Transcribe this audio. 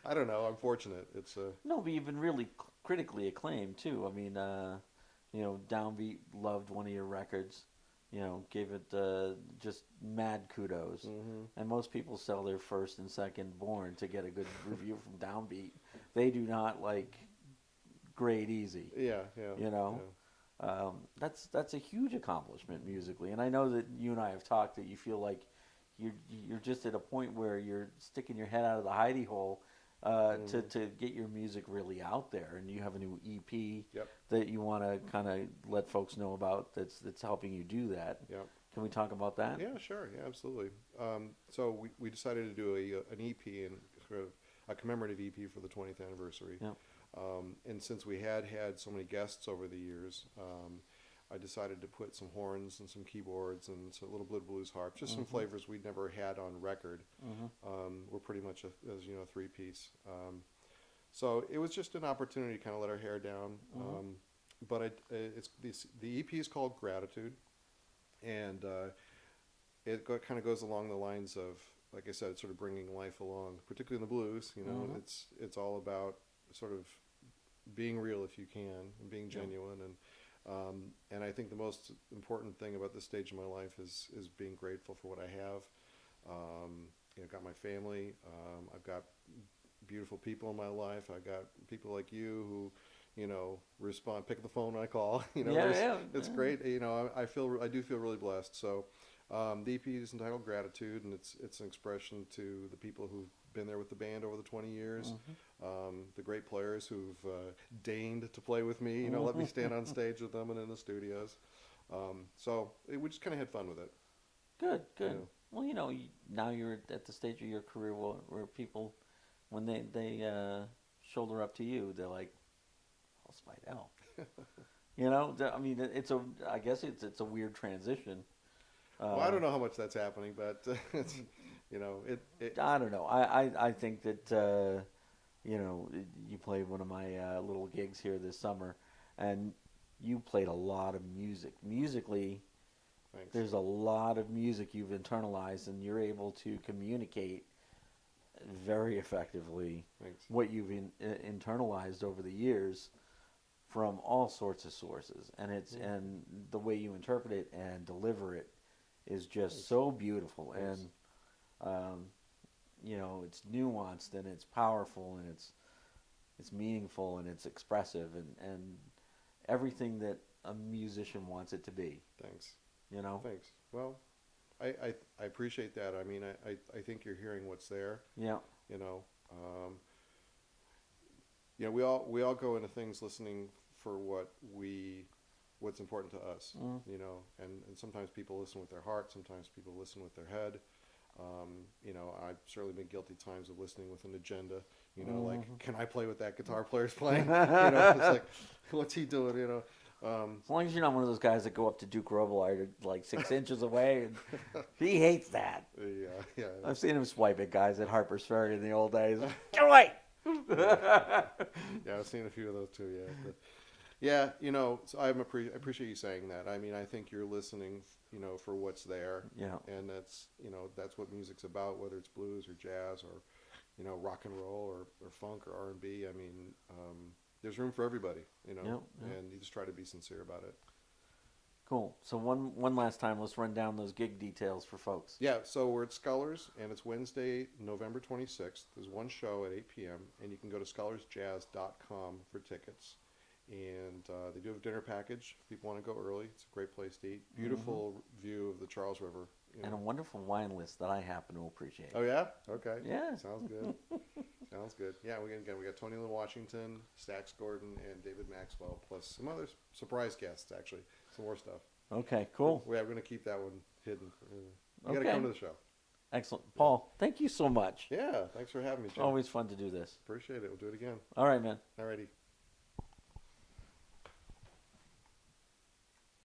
I don't know. I'm fortunate. It's No, but you've been really critically acclaimed too. I mean, Downbeat loved one of your records. Gave it just mad kudos. hmm And most people sell their first and second born to get a good review from Downbeat. They do not like grade easy. yeah, yeah, You know, yeah. that's a huge accomplishment musically. And I know that you and I have talked that you feel like you're just at a point where you're sticking your head out of the hidey hole hmm to get your music really out there. And you have a new EP Yep, that you want to kind of let folks know about. That's helping you do that. yep. Can we talk about that? Yeah, sure. Yeah, absolutely. So we decided to do an EP and sort of a commemorative EP for the 20th anniversary. Yeah. And since we had so many guests over the years, I decided to put some horns and some keyboards and a little blues harp, just some Mm-hmm. flavors we'd never had on record. Mm-hmm. We're pretty much as you know, three-piece. So it was just an opportunity to kind of let our hair down. Mm-hmm. The EP is called Gratitude, and kind of goes along the lines of, like I said, sort of bringing life along, particularly in the blues. Mm-hmm. It's all about sort of being real if you can, and being Yeah. genuine, and I think the most important thing about this stage of my life is being grateful for what I have. I've got my family. I've got beautiful people in my life. I got people like you who, respond, pick up the phone when I call. Yeah, yeah, It's yeah. great. I do feel really blessed. So, the EP is entitled Gratitude, and it's an expression to the people who've been there with the band over the 20 years, Mm-hmm. the great players who've deigned to play with me. Let me stand on stage with them and in the studios. We just kind of had fun with it. Good, You good. know. Well, now you're at the stage of your career where people, when they shoulder up to you, they're like, "Oh, Speidel." I mean, I guess it's a weird transition. Well, I Uh, don't know how much that's happening, but it's, it. I don't know. I think that you played one of my little gigs here this summer, and you played a lot of music. Musically, Thanks. there's a lot of music you've internalized, and you're able to communicate very effectively Thanks. what you've internalized over the years from all sorts of sources, and Yeah. and the way you interpret it and deliver it is just Thanks. so beautiful, Thanks. and um, it's nuanced and it's powerful and it's meaningful and it's expressive and everything that a musician wants it to be. Thanks. You know? Thanks. Well, I appreciate that. I mean, I think you're hearing what's there. Yeah. You know, um, we all go into things listening for what's important to us. Mm. And sometimes people listen with their heart. Sometimes people listen with their head. I've certainly been guilty times of listening with an agenda. Like, Mhm. can I play what that guitar player's playing? It's like, what's he doing? As long as you're not one of those guys that go up to Duke Robillard like 6 inches away, and he hates that. Yeah, yeah. I've seen him swipe at guys at Harper's Ferry in the old days. Get away! Yeah, I've seen a few of those too. Yeah, but, yeah. So I appreciate you saying that. I mean, I think you're listening, for what's there, Yeah. and that's what music's about, whether it's blues or jazz or, rock and roll or funk or R&B. I mean, there's room for everybody, Yep, yep. and you just try to be sincere about it. Cool. So one last time, let's run down those gig details for folks. Yeah, so we're at Scullers, and it's Wednesday, November 26th. There's one show at 8 p.m., and you can go to scullersjazz.com for tickets. And they do have a dinner package if people want to go early. It's a great place to eat. Beautiful view of the Charles River. And a wonderful wine list that I happen to appreciate. Oh, yeah? Okay. Yeah. Sounds good. Sounds good. Yeah, we got Toni, Lynn Washington, Stax Gordon, and David Maxwell, plus some other surprise guests, actually. Some more stuff. Okay, cool. We're going to keep that one hidden. You got to Okay. come to the show. Excellent. Paul, thank you so much. Yeah, thanks for having me, Jim. Always fun to do this. Appreciate it. We'll do it again. All right, man. Alrighty.